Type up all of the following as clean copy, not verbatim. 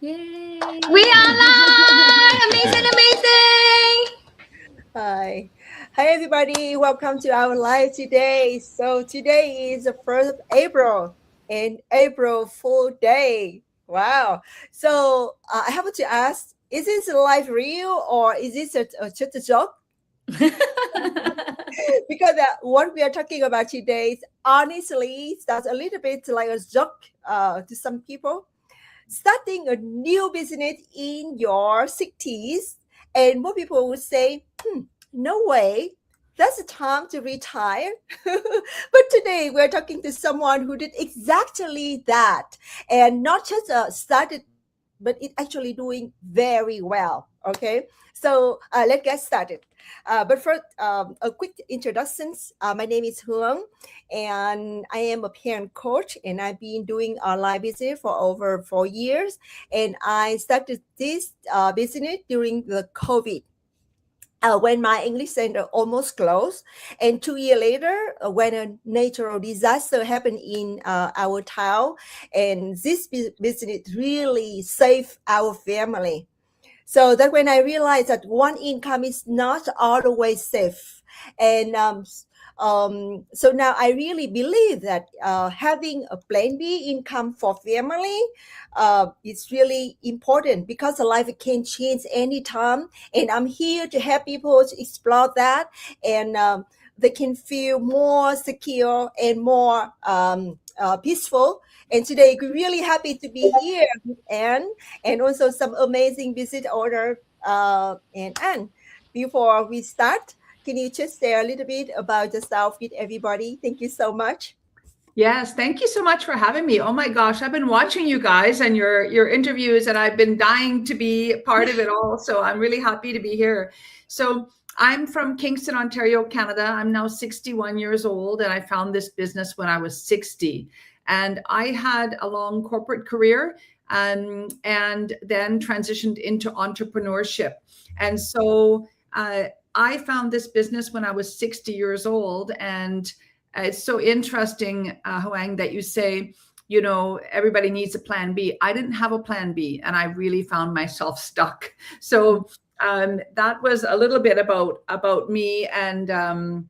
Yay! We are live! Amazing, amazing! Hi. Hi, everybody. Welcome to our live today. So, today is the 1st of April and April Fool Day. Wow. So, I have to ask, is this live real or is this just a joke? Because what we are talking about today is honestly that's a little bit like a joke to some people. Starting a new business in your 60s, and more people would say, no way, that's the time to retire. But today we're talking to someone who did exactly that, and not just started, but it actually doing very well. Okay, so let's get started. But first, a quick introduction. My name is Huang, and I am a parent coach, and I've been doing online business for over 4 years. And I started this business during the COVID. When my English center almost closed, and 2 years later, when a natural disaster happened in our town, and this business really saved our family. So that when I realized that one income is not always safe, and so now I really believe that having a plan B income for family is really important because the life can change anytime, and I'm here to help people to explore that, and they can feel more secure and more peaceful. And today, we're really happy to be here with Anne and also some amazing visit order. And Anne, before we start, can you just share a little bit about yourself with everybody? Thank you so much. Yes, thank you so much for having me. Oh my gosh, I've been watching you guys and your interviews, and I've been dying to be part of it all. So I'm really happy to be here. So I'm from Kingston, Ontario, Canada. I'm now 61 years old, and I found this business when I was 60. And I had a long corporate career, and then transitioned into entrepreneurship. And so I found this business when I was 60 years old, and it's so interesting, Hoang, that you say, everybody needs a plan B. I didn't have a plan B, and I really found myself stuck. So that was a little bit about me, and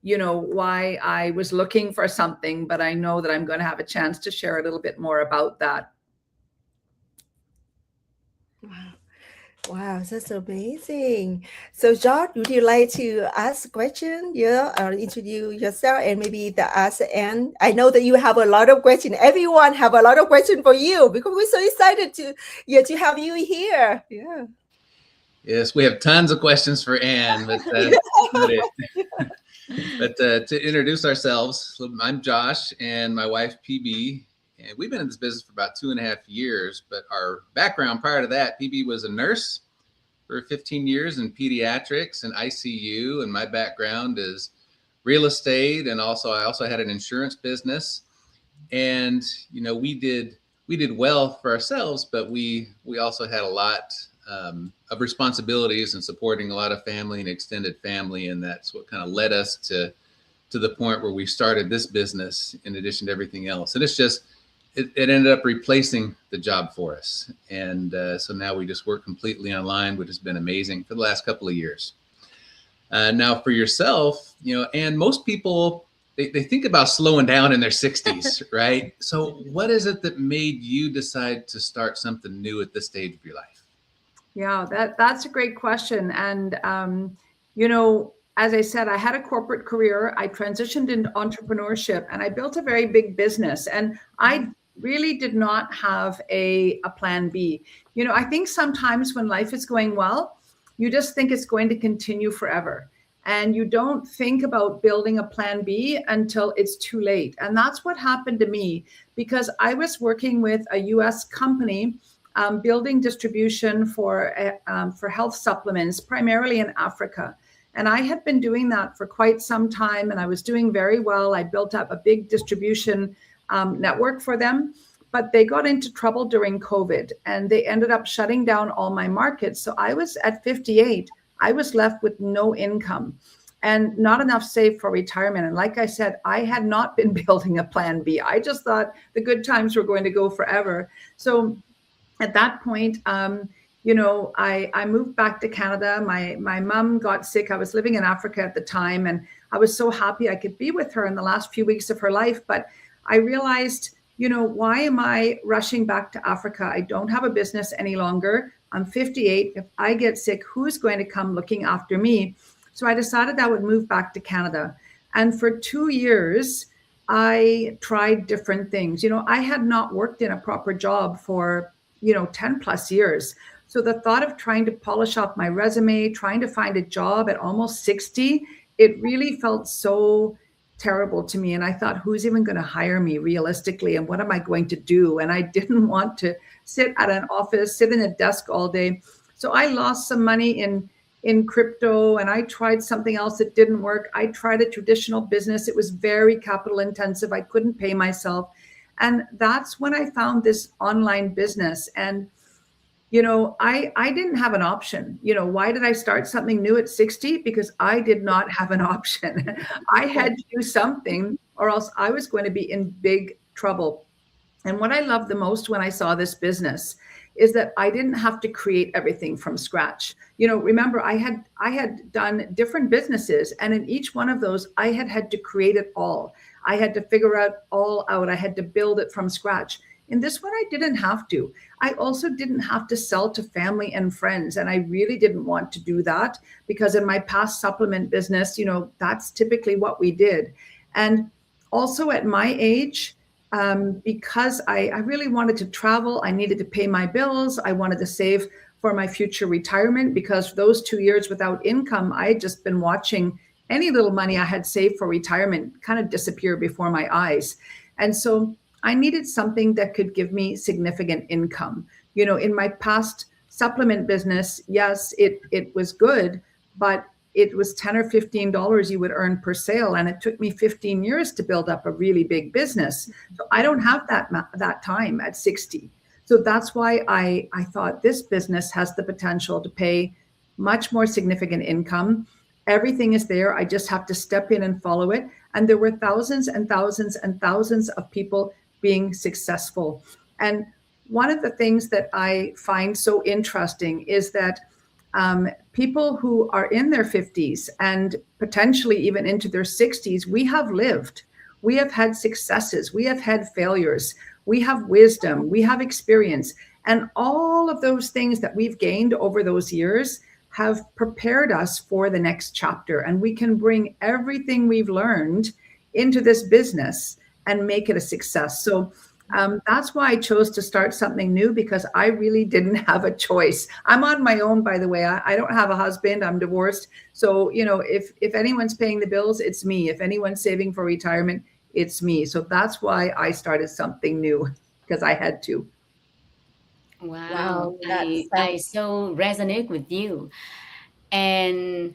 why I was looking for something. But I know that I'm going to have a chance to share a little bit more about that. Wow, that's amazing. So, George, would you like to ask a question? Yeah, or introduce yourself and maybe the ask Anne. I know that you have a lot of questions. Everyone have a lot of questions for you because we're so excited to have you here. Yeah. Yes, we have tons of questions for Anne, but that's not it. But to introduce ourselves, I'm Josh and my wife PB, and we've been in this business for about 2.5 years. But our background prior to that, PB was a nurse for 15 years in pediatrics and ICU, and my background is real estate, and I also had an insurance business. And we did well for ourselves, but we also had a lot of responsibilities and supporting a lot of family and extended family, and that's what kind of led us to the point where we started this business in addition to everything else. And it's just it ended up replacing the job for us, and so now we just work completely online, which has been amazing for the last couple of years. Now for yourself, and most people, they think about slowing down in their 60s, right? So what is it that made you decide to start something new at this stage of your life? Yeah, that's a great question. And, as I said, I had a corporate career. I transitioned into entrepreneurship, and I built a very big business. And I really did not have a plan B. I think sometimes when life is going well, you just think it's going to continue forever. And you don't think about building a plan B until it's too late. And that's what happened to me, because I was working with a US company, building distribution for health supplements, primarily in Africa. And I had been doing that for quite some time, and I was doing very well. I built up a big distribution network for them, but they got into trouble during COVID, and they ended up shutting down all my markets. So I was at 58. I was left with no income and not enough saved for retirement. And like I said, I had not been building a plan B. I just thought the good times were going to go forever. So at that point, you know, I moved back to Canada. My mom got sick. I was living in Africa at the time, and I was so happy I could be with her in the last few weeks of her life. But I realized, you know, why am I rushing back to Africa? I don't have a business any longer. I'm 58. If I get sick, who's going to come looking after me? So I decided I would move back to Canada. And for 2 years, I tried different things. You know, I had not worked in a proper job for, you know, 10 plus years. So the thought of trying to polish off my resume, trying to find a job at almost 60, it really felt so terrible to me. And I thought, who's even going to hire me realistically? And what am I going to do? And I didn't want to sit at an office, sit in a desk all day. So I lost some money in crypto, and I tried something else that didn't work. I tried a traditional business. It was very capital intensive. I couldn't pay myself. And that's when I found this online business. And you know, I didn't have an option. You know, why did I start something new at 60? Because I did not have an option. I had to do something, or else I was going to be in big trouble. And what I loved the most when I saw this business is that I didn't have to create everything from scratch. You know, remember, I had done different businesses, and in each one of those, I had to create it all. I had to figure out all out. I had to build it from scratch. In this one, I didn't have to. I also didn't have to sell to family and friends. And I really didn't want to do that, because in my past supplement business, you know, that's typically what we did. And also at my age, because I really wanted to travel, I needed to pay my bills. I wanted to save for my future retirement, because those 2 years without income, I had just been watching any little money I had saved for retirement kind of disappear before my eyes. And so I needed something that could give me significant income. You know, in my past supplement business, yes, it was good, but it was $10 or $15 you would earn per sale. And it took me 15 years to build up a really big business. So I don't have that time at 60. So that's why I thought this business has the potential to pay much more significant income. Everything is there. I just have to step in and follow it. And there were thousands and thousands and thousands of people being successful. And one of the things that I find so interesting is that people who are in their 50s and potentially even into their 60s, we have lived. We have had successes. We have had failures. We have wisdom. We have experience. And all of those things that we've gained over those years have prepared us for the next chapter. And we can bring everything we've learned into this business and make it a success. So that's why I chose to start something new, because I really didn't have a choice. I'm on my own, by the way. I don't have a husband. I'm divorced. So, you know, if anyone's paying the bills, it's me. If anyone's saving for retirement, it's me. So that's why I started something new, because I had to. Wow, I so resonate with you. And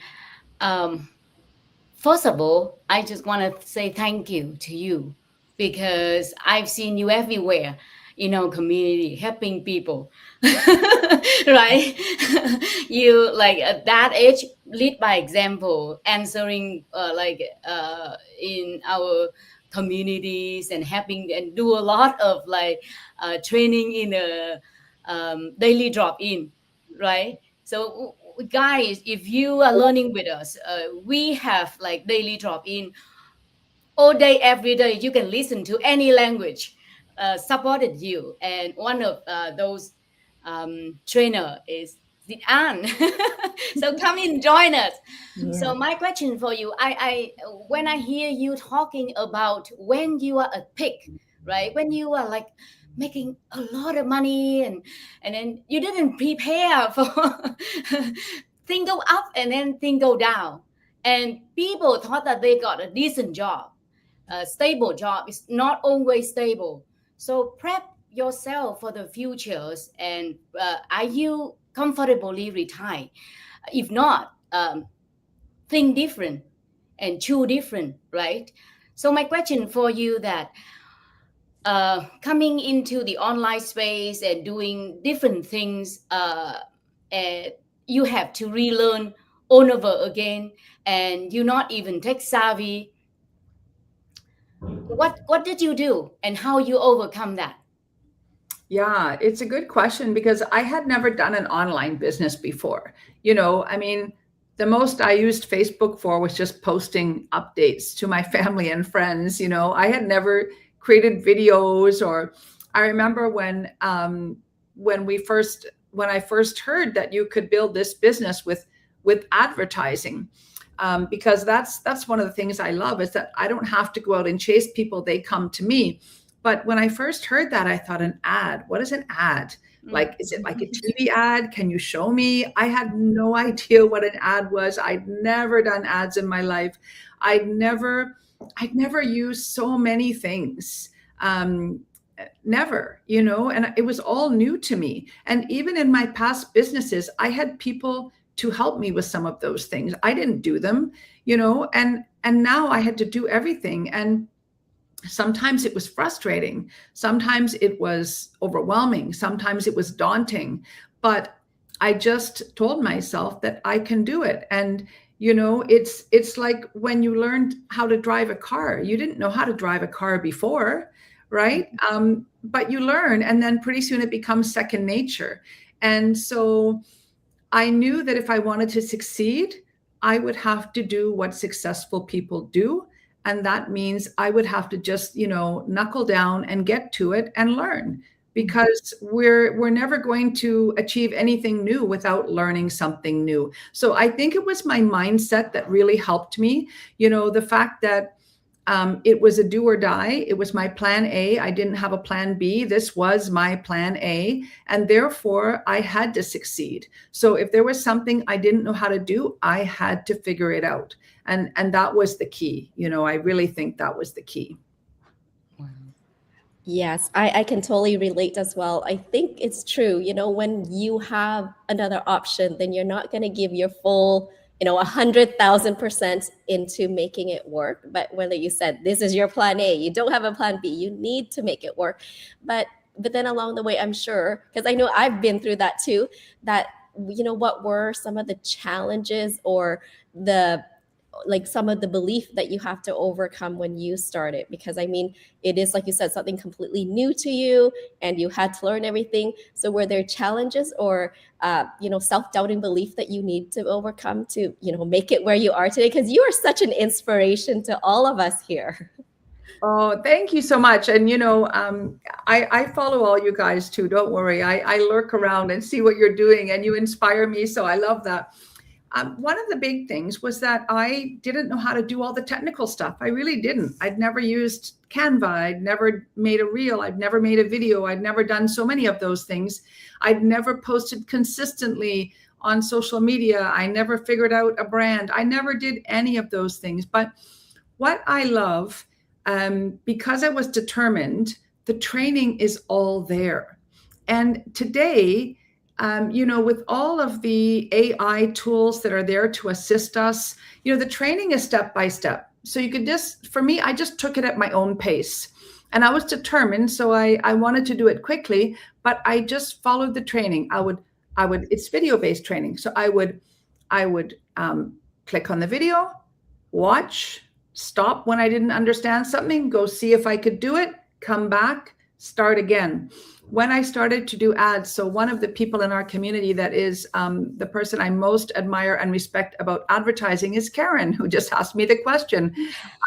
first of all, I just want to say thank you to you, because I've seen you everywhere in our community helping people. Right? You, like, at that age, lead by example, answering in our communities, and helping and do a lot of like training in a daily drop-in, right? So guys, if you are learning with us, we have like daily drop-in all day, every day. You can listen to any language, supported you. And one of those trainer is the Anne. So come in, join us. Yeah. So my question for you, I when I hear you talking about when you are at peak, right? When you are like making a lot of money, and then you didn't prepare for thing go up and then thing go down, and people thought that they got a decent job, a stable job. Is not always stable. So prep yourself for the futures. And are you comfortably retired? If not, think different and choose different, right? So my question for you that coming into the online space and doing different things, you have to relearn all over again, and you're not even tech savvy. What did you do, and how you overcome that? Yeah, it's a good question because I had never done an online business before. I mean, the most I used Facebook for was just posting updates to my family and friends. I had never created videos, or I remember when I first heard that you could build this business with advertising. Because that's one of the things I love, is that I don't have to go out and chase people. They come to me. But when I first heard that, I thought, an ad, what is an ad? Like, is it like a TV ad? Can you show me? I had no idea what an ad was. I'd never done ads in my life. I'd never used so many things. Never, and it was all new to me. And even in my past businesses, I had people to help me with some of those things. I didn't do them, and now I had to do everything. And sometimes it was frustrating. Sometimes it was overwhelming. Sometimes it was daunting. But I just told myself that I can do it. And, it's like when you learned how to drive a car. You didn't know how to drive a car before, right? But you learn, and then pretty soon it becomes second nature. And so I knew that if I wanted to succeed, I would have to do what successful people do. And that means I would have to just, knuckle down and get to it and learn, because we're never going to achieve anything new without learning something new. So I think it was my mindset that really helped me. The fact that it was a do or die. It was my plan A. I didn't have a plan B. This was my plan A. And therefore, I had to succeed. So if there was something I didn't know how to do, I had to figure it out. And that was the key. I really think that was the key. Yes, I can totally relate as well. I think it's true. When you have another option, then you're not going to give your full 100,000% into making it work. But whether you said this is your plan A, you don't have a plan B, you need to make it work. But then along the way, I'm sure, because I know I've been through that too, that, what were some of the challenges or some of the belief that you have to overcome when you started? Because I mean, it is, like you said, something completely new to you and you had to learn everything. So were there challenges or, self-doubting belief that you need to overcome to, make it where you are today? Because you are such an inspiration to all of us here. Oh, thank you so much. And, I follow all you guys too. Don't worry. I lurk around and see what you're doing, and you inspire me. So I love that. One of the big things was that I didn't know how to do all the technical stuff. I really didn't. I'd never used Canva. I'd never made a reel. I'd never made a video. I'd never done so many of those things. I'd never posted consistently on social media. I never figured out a brand. I never did any of those things. But what I love, because I was determined, the training is all there. And today, with all of the AI tools that are there to assist us, the training is step by step. So you could for me, I just took it at my own pace, and I was determined. So I wanted to do it quickly, but I just followed the training. It's video-based training. So I would click on the video, watch, stop when I didn't understand something, go see if I could do it, come back, start again. When I started to do ads, so one of the people in our community that is the person I most admire and respect about advertising is Karen, who just asked me the question.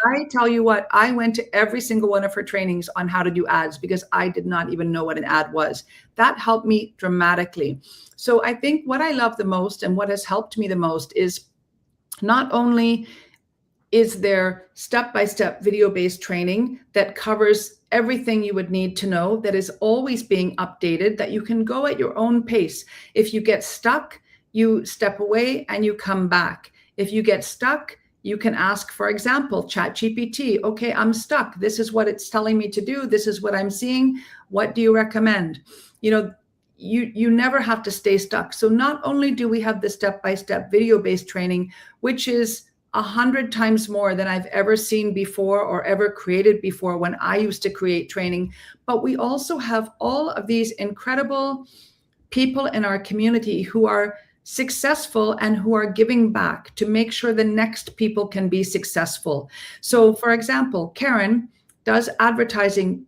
I tell you what, I went to every single one of her trainings on how to do ads because I did not even know what an ad was. That helped me dramatically. So I think what I love the most and what has helped me the most is not only is there step-by-step video-based training that covers everything you would need to know, that is always being updated, that you can go at your own pace. If you get stuck, you step away and you come back. If you get stuck, you can ask, for example, ChatGPT, okay, I'm stuck. This is what it's telling me to do. This is what I'm seeing. What do you recommend? You never have to stay stuck. So not only do we have the step-by-step video-based training, which is 100 times more than I've ever seen before or ever created before when I used to create training, but we also have all of these incredible people in our community who are successful and who are giving back to make sure the next people can be successful. So for example, Karen does advertising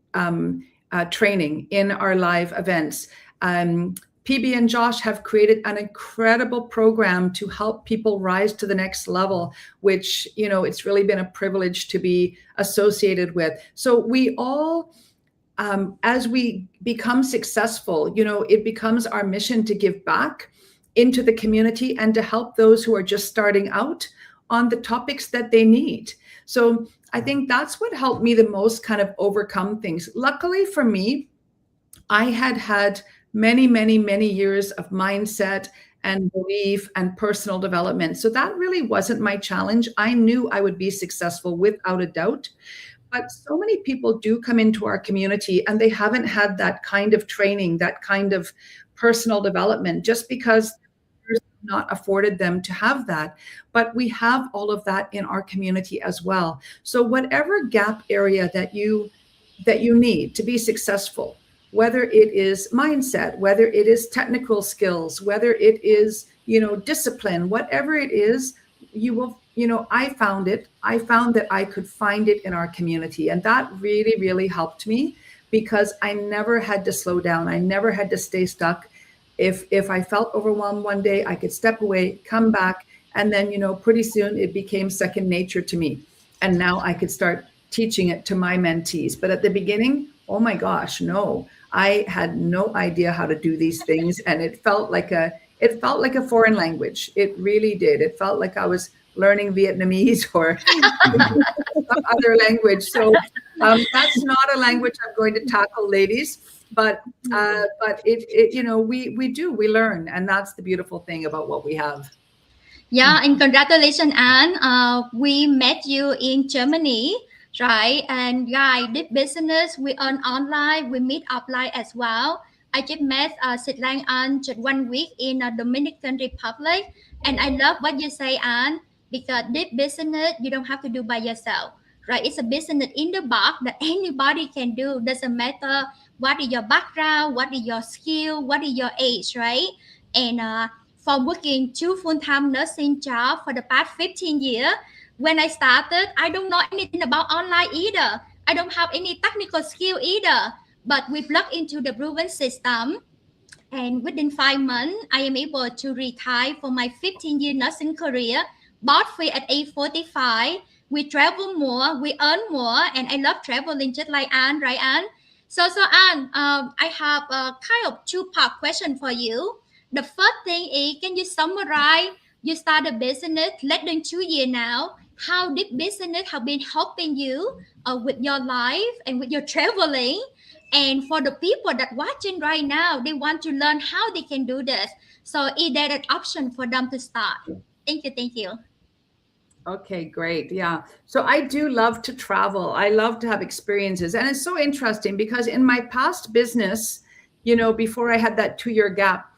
training in our live events. PB and Josh have created an incredible program to help people rise to the next level, which, you know, it's really been a privilege to be associated with. So we all, as we become successful, you know, it becomes our mission to give back into the community and to help those who are just starting out on the topics that they need. So I think that's what helped me the most kind of overcome things. Luckily for me, I had many, many, many years of mindset and belief and personal development. So that really wasn't my challenge. I knew I would be successful without a doubt. But so many people do come into our community and they haven't had that kind of training, that kind of personal development, just because not afforded them to have that. But we have all of that in our community as well. So whatever gap area that you need to be successful, whether it is mindset, whether it is technical skills, whether it is, you know, discipline, whatever it is, you will, you know, I found that I could find it in our community. And that really, really helped me, because I never had to slow down. I never had to stay stuck. If I felt overwhelmed one day, I could step away, come back, and then, you know, pretty soon it became second nature to me. And now I could start teaching it to my mentees. But at the beginning, oh my gosh, no, I had no idea how to do these things. And it felt like a foreign language. It really did. It felt like I was learning Vietnamese or some other language. So that's not a language I'm going to tackle, ladies. But it you know, we learn, and that's the beautiful thing about what we have. Yeah, and congratulations, Anne. We met you in Germany, right? And yeah, I did business. We earn online. We meet offline as well. I just met Sit Lang An just 1 week in Dominican Republic, and I love what you say, Anne, because this business you don't have to do by yourself, right? It's a business in the box that anybody can do. Doesn't matter what is your background, what is your skill, what is your age, right? And for working 2 full-time nursing jobs for the past 15 years, when I started, I don't know anything about online either. I don't have any technical skill either. But we plug into the proven system, and within 5 months, I am able to retire from my 15-year nursing career, bought free at age 45. We travel more, we earn more, and I love traveling just like Anne, right, Anne? So Anne, I have a kind of 2-part question for you. The first thing is, can you summarize, you started a business less than 2 years now, how this business have been helping you with your life and with your traveling? And for the people that watching right now, they want to learn how they can do this. So is there an option for them to start? Thank you. Okay, great. Yeah. So I do love to travel. I love to have experiences. And it's so interesting because in my past business, you know, before I had that 2-year gap,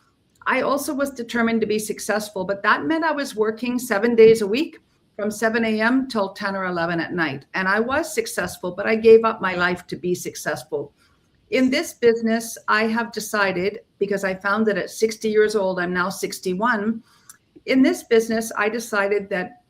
I also was determined to be successful, but that meant I was working 7 days a week from 7 a.m. till 10 or 11 at night. And I was successful, but I gave up my life to be successful. In this business, I have decided, because I found that at 60 years old, I'm now 61. In this business, I decided that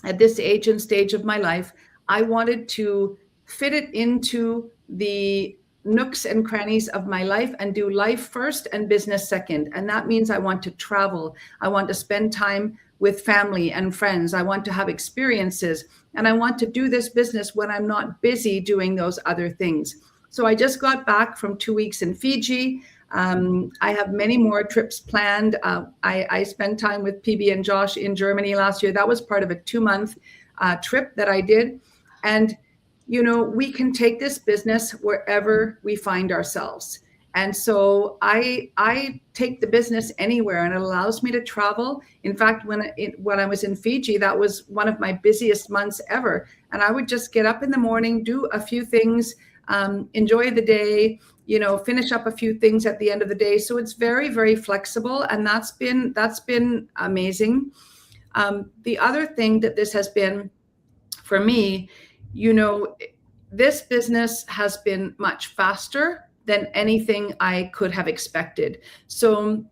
at this age and stage of my life, I wanted to fit it into the nooks and crannies of my life and do life first and business second. And that means I want to travel. I want to spend time with family and friends. I want to have experiences. And I want to do this business when I'm not busy doing those other things. So I just got back from 2 weeks in Fiji. I have many more trips planned. I spent time with PB and Josh in Germany last year. That was part of a 2-month trip that I did. And, you know, we can take this business wherever we find ourselves. And so I take the business anywhere, and it allows me to travel. In fact, when I was in Fiji, that was one of my busiest months ever. And I would just get up in the morning, do a few things, enjoy the day, you know, finish up a few things at the end of the day. So it's very, very flexible. And that's been amazing. The other thing that this has been for me, you know, this business has been much faster than anything I could have expected. So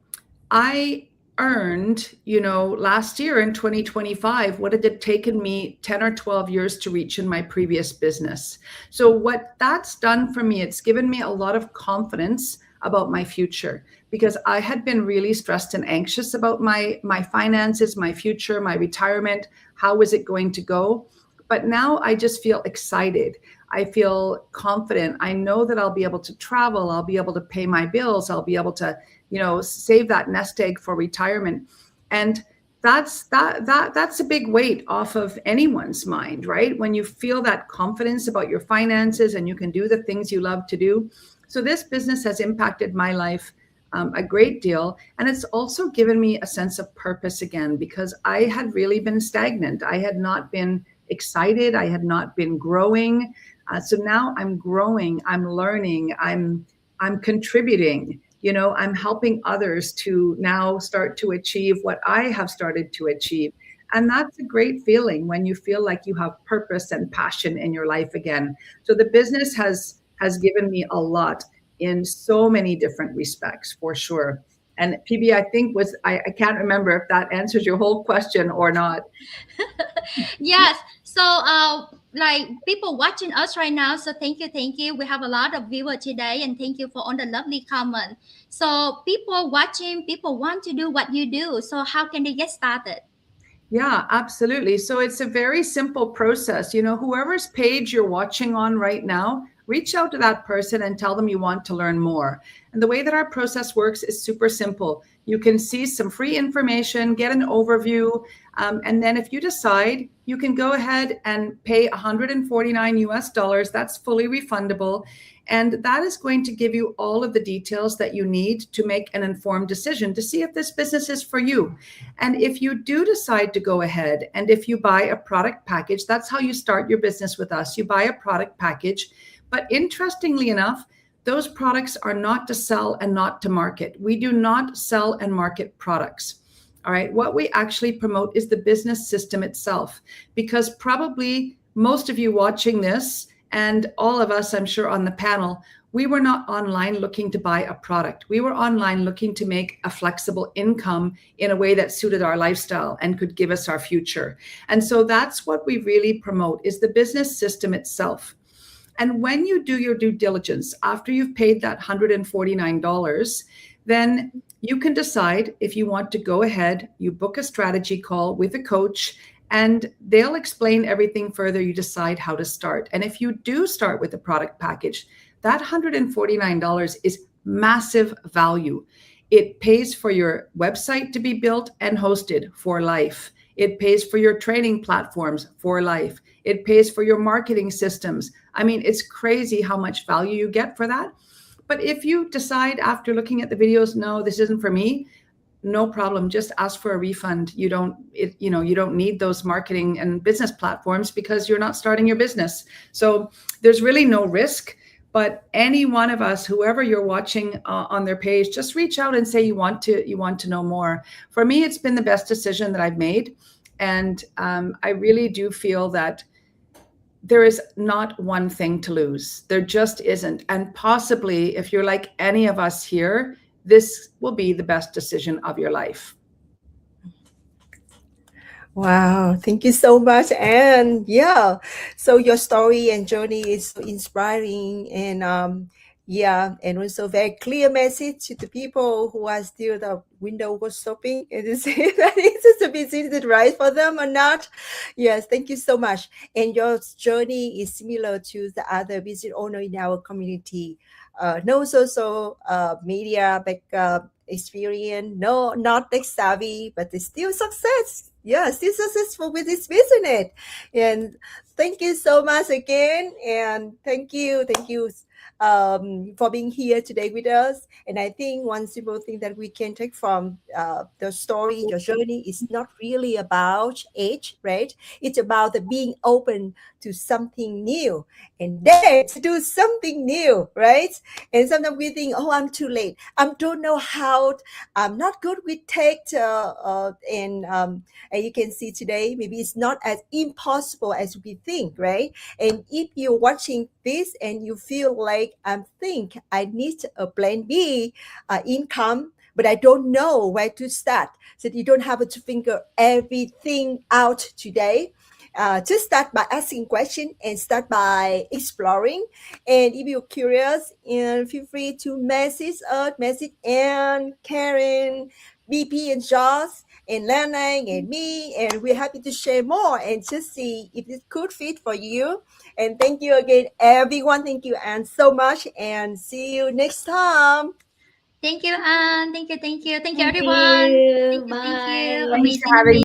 I earned, last year in 2025, what had it taken me 10 or 12 years to reach in my previous business. So what that's done for me, it's given me a lot of confidence about my future, because I had been really stressed and anxious about my finances, my future, my retirement. How was it going to go? But now I just feel excited. I feel confident. I know that I'll be able to travel. I'll be able to pay my bills. I'll be able to, save that nest egg for retirement. And that's a big weight off of anyone's mind, right? When you feel that confidence about your finances and you can do the things you love to do. So this business has impacted my life a great deal. And it's also given me a sense of purpose again, because I had really been stagnant. I had not been excited. I had not been growing. So now I'm growing, I'm learning, I'm contributing, I'm helping others to now start to achieve what I have started to achieve. And that's a great feeling when you feel like you have purpose and passion in your life again. So the business has given me a lot in so many different respects, for sure. And PB, I think I can't remember if that answers your whole question or not. Yes. So, like people watching us right now. So thank you. We have a lot of viewers today, and thank you for all the lovely comment. So people watching, people want to do what you do. So how can they get started? Yeah, absolutely. So it's a very simple process. Whoever's page you're watching on right now, reach out to that person and tell them you want to learn more. And the way that our process works is super simple. You can see some free information, get an overview, and then if you decide, you can go ahead and pay $149. That's fully refundable. And that is going to give you all of the details that you need to make an informed decision to see if this business is for you. And if you do decide to go ahead, and if you buy a product package, that's how you start your business with us. You buy a product package. But interestingly enough, those products are not to sell and not to market. We do not sell and market products. All right. What we actually promote is the business system itself, because probably most of you watching this, and all of us, I'm sure, on the panel, we were not online looking to buy a product. We were online looking to make a flexible income in a way that suited our lifestyle and could give us our future. And so that's what we really promote, is the business system itself. And when you do your due diligence, after you've paid that $149, then you can decide if you want to go ahead, you book a strategy call with a coach, and they'll explain everything further. You decide how to start. And if you do start with a product package, that $149 is massive value. It pays for your website to be built and hosted for life. It pays for your training platforms for life. It pays for your marketing systems. I mean, it's crazy how much value you get for that. But if you decide after looking at the videos, no, this isn't for me, no problem. Just ask for a refund. You don't need those marketing and business platforms because you're not starting your business. So there's really no risk. But any one of us, whoever you're watching on their page, just reach out and say you want to know more. For me, it's been the best decision that I've made, and I really do feel that there is not one thing to lose. There just isn't. And possibly, if you're like any of us here, this will be the best decision of your life. Wow, thank you so much. And yeah, so your story and journey is so inspiring, and and also very clear message to the people who are still the window shopping and to say that it's a business right for them or not. Yes, thank you so much. And your journey is similar to the other business owner in our community. No social media experience, no, not tech savvy, but it's still success. Yeah, still successful with this business. And thank you so much again. And thank you for being here today with us. And I think one simple thing that we can take from the story, your journey, is not really about age, right? It's about the being open to something new and dare to do something new, right? And sometimes we think, oh, I'm too late. I don't know how. I'm not good with tech. And you can see today, maybe it's not as impossible as we think, right? And if you're watching this and you feel like I think I need a plan B income but I don't know where to start. So you don't have to figure everything out today. Just start by asking questions and start by exploring. And if you're curious, and feel free to message us, message Anne, Karen, BP, and Josh, and Lanang, and me, and we're happy to share more and just see if it could fit for you. And thank you again, everyone. Thank you, Anne, so much, and see you next time. Thank you, Anne. Thank you, everyone. you. Thank you, Bye. amazing, amazing.